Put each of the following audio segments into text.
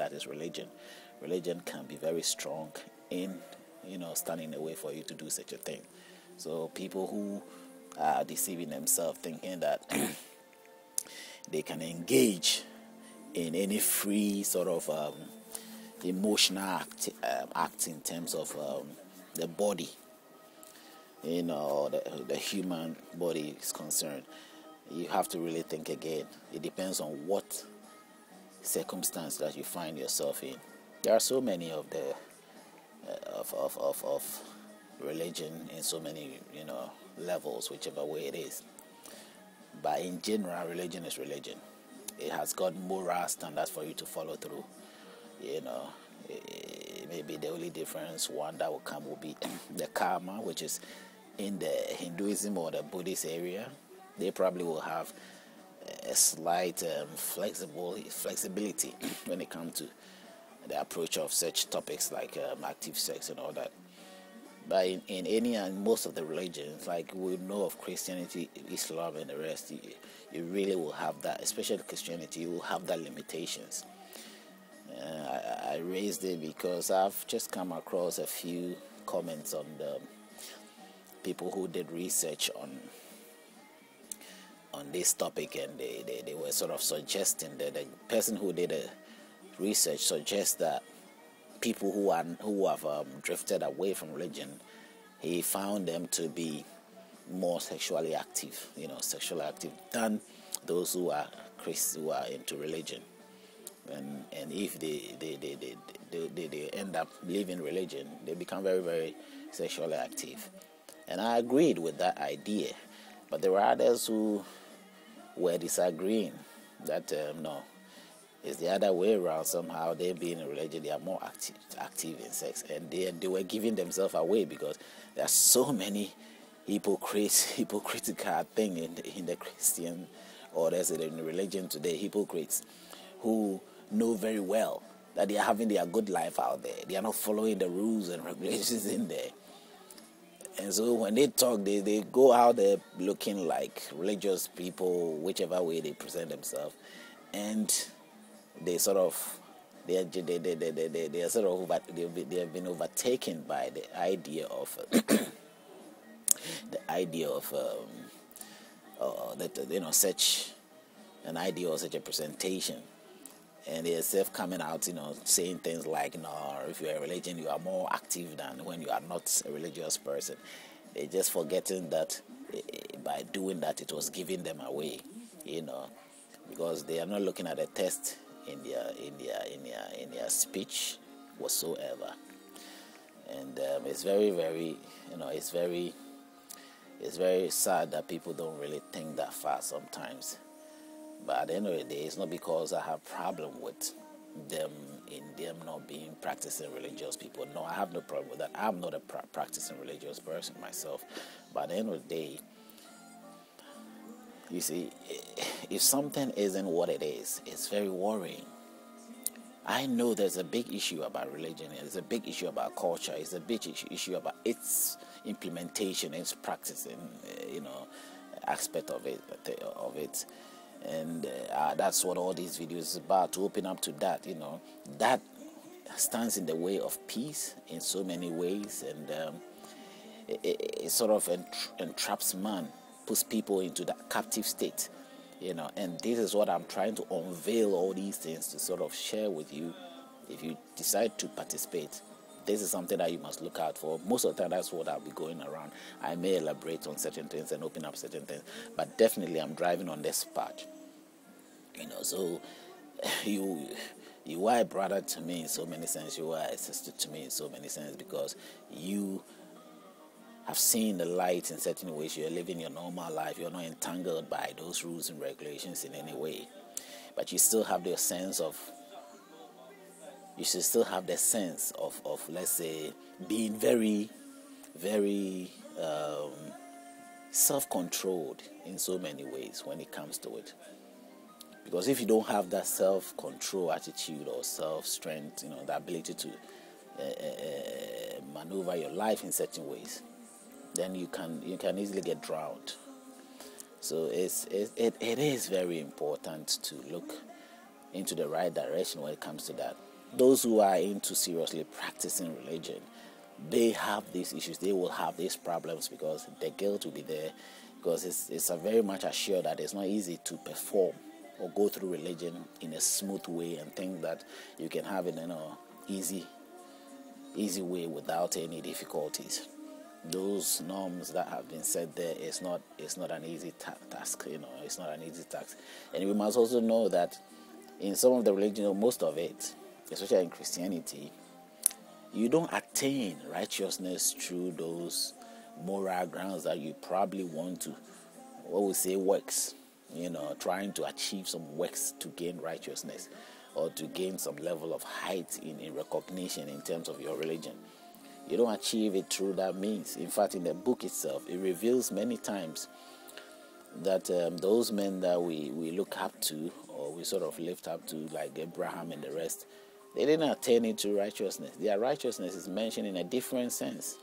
that is religion. Religion can be very strong in, standing in the way for you to do such a thing. So people who are deceiving themselves, thinking that they can engage in any free sort of emotional act in terms of the body, the human body is concerned, you have to really think again. It depends on what circumstance that you find yourself in. There are so many of the of religion in so many levels, whichever way it is. But in general, religion is religion. It has got moral standards for you to follow through. Maybe the only difference one that will come will be the karma, which is in the Hinduism or the Buddhist area. They probably will have a slight flexibility when it comes to the approach of such topics like active sex and all that. But in any and most of the religions, like we know of Christianity, Islam, and the rest, you really will have that. Especially Christianity, you will have that limitations. I raised it because I've just come across a few comments on the people who did research on this topic, and they were sort of suggesting that the person who did the research suggests that people who have drifted away from religion, he found them to be more sexually active, than those who are into religion. And if they end up leaving religion, they become very, very sexually active. And I agreed with that idea, but there were others who were disagreeing that no, it's the other way around. Somehow they being in religion, they are more active in sex, and they were giving themselves away because there are so many hypocritical thing in the Christian, or there's it in religion today, hypocrites who know very well that they are having their good life out there. They are not following the rules and regulations in there. And so when they talk, they go out there looking like religious people, whichever way they present themselves, and they have been overtaken by the idea of such an idea or such a presentation, and they self coming out, saying things like, no, if you're a religion, you are more active than when you are not a religious person. They're just forgetting that by doing that, it was giving them away, because they are not looking at the text in their speech whatsoever. And it's very, very, it's very sad that people don't really think that far sometimes. But at the end of the day, it's not because I have problem with them not being practicing religious people. No, I have no problem with that. I'm not a practicing religious person myself. But at the end of the day, you see, if something isn't what it is, it's very worrying. I know there's a big issue about religion. There's a big issue about culture. It's a big issue about its implementation, its practicing, aspect of it. And that's what all these videos is about, to open up to that. That stands in the way of peace in so many ways, and it sort of entraps man, puts people into that captive state, and this is what I'm trying to unveil, all these things to sort of share with you. If you decide to participate, this is something that you must look out for. Most of the time, that's what I'll be going around. I may elaborate on certain things and open up certain things, but definitely I'm driving on this part. So you are a brother to me in so many sense. You are a sister to me in so many sense, because you have seen the light in certain ways. You're living your normal life. You're not entangled by those rules and regulations in any way. But you still have the sense of, let's say, being very, very self-controlled in so many ways when it comes to it. Because if you don't have that self-control attitude or self-strength, the ability to maneuver your life in certain ways, then you can easily get drowned. So it is very important to look into the right direction when it comes to that. those who are into seriously practicing religion, they have these issues. They will have these problems because the guilt will be there, because it's a very much assured that it's not easy to perform or go through religion in a smooth way and think that you can have it in an easy way without any difficulties. Those norms that have been set there is not an easy task. It's not an easy task. And we must also know that in some of the religions, most of it, especially in Christianity, you don't attain righteousness through those moral grounds that you probably want to, what we say, works. Trying to achieve some works to gain righteousness or to gain some level of height in recognition in terms of your religion. You don't achieve it through that means. In fact, in the book itself, it reveals many times that those men that we look up to, or we sort of lift up to, like Abraham and the rest, they didn't attain it to righteousness. Their righteousness is mentioned in a different sense.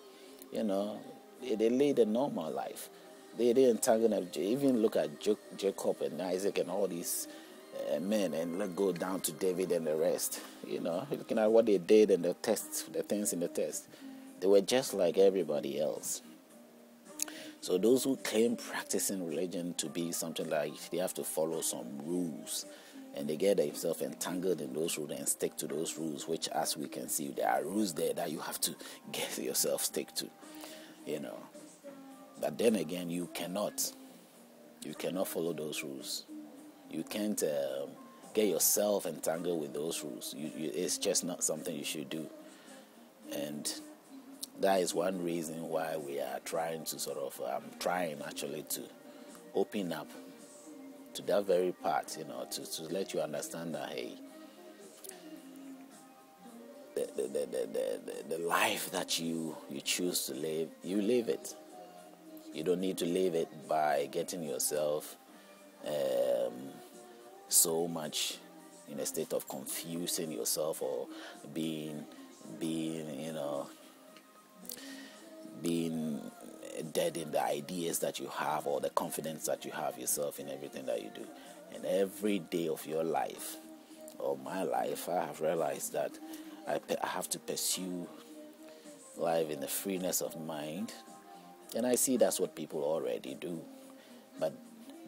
They lead a normal life. They didn't tangle up. Even look at Jacob and Isaac and all these men, and let's go down to David and the rest. Looking at what they did and the things in the test, they were just like everybody else. So those who claim practicing religion to be something like they have to follow some rules, and they get themselves entangled in those rules and stick to those rules, which, as we can see, there are rules there that you have to get yourself stick to. But then again, you cannot follow those rules. You can't get yourself entangled with those rules. It's just not something you should do. And that is one reason why we are trying to trying actually to open up to that very part, to let you understand that, hey, the life that you choose to live, you live it. You don't need to live it by getting yourself so much in a state of confusing yourself, or being dead in the ideas that you have, or the confidence that you have yourself in everything that you do. And every day of your life, or my life, I have realized that I have to pursue life in the freeness of mind. And I see that's what people already do, but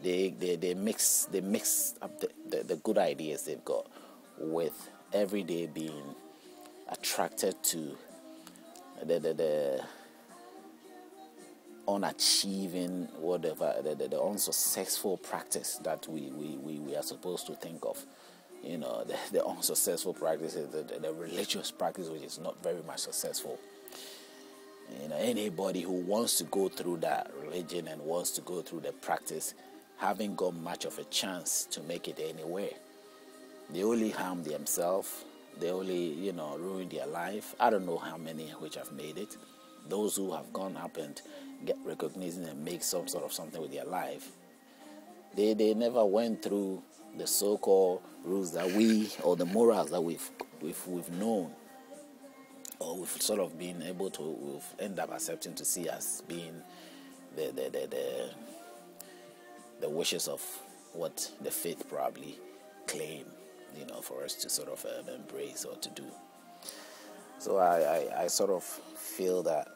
they mix up the good ideas they've got with every day being attracted to the unachieving, whatever, the unsuccessful practice that we are supposed to think of. The unsuccessful practice is the religious practice, which is not very much successful. Anybody who wants to go through that religion and wants to go through the practice haven't got much of a chance to make it anywhere. They only harm themselves. They only, ruin their life. I don't know how many which have made it. Those who have gone up and get recognized and make some sort of something with their life, they never went through the so-called rules that or the morals that we've known, or we've sort of been able to, we've end up accepting to see as being the wishes of what the faith probably claim, for us to sort of embrace or to do. So I sort of feel that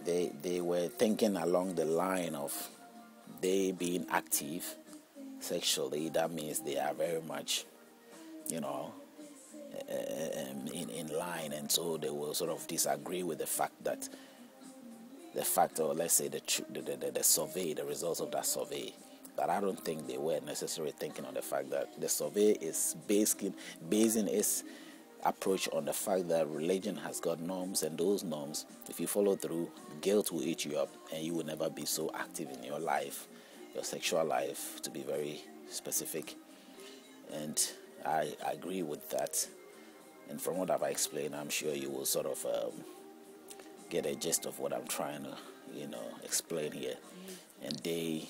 they were thinking along the line of they being active sexually. That means they are very much, in line, and so they will sort of disagree with the fact, or let's say the survey, the results of that survey. But I don't think they were necessarily thinking on the fact that the survey is basing its approach on the fact that religion has got norms, and those norms, if you follow through, guilt will eat you up, and you will never be so active in your life, your sexual life, to be very specific. And I agree with that. And from what I've explained, I'm sure you will sort of get a gist of what I'm trying to, explain here. And they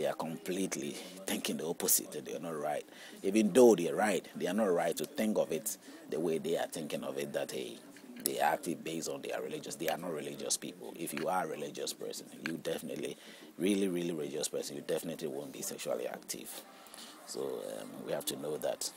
are completely thinking the opposite, and they're not right. Even though they're right, they are not right to think of it the way they are thinking of it, that, hey, they are active based on their religious. They are not religious people. If you are a religious person, you definitely, really, really religious person, you definitely won't be sexually active. So we have to know that.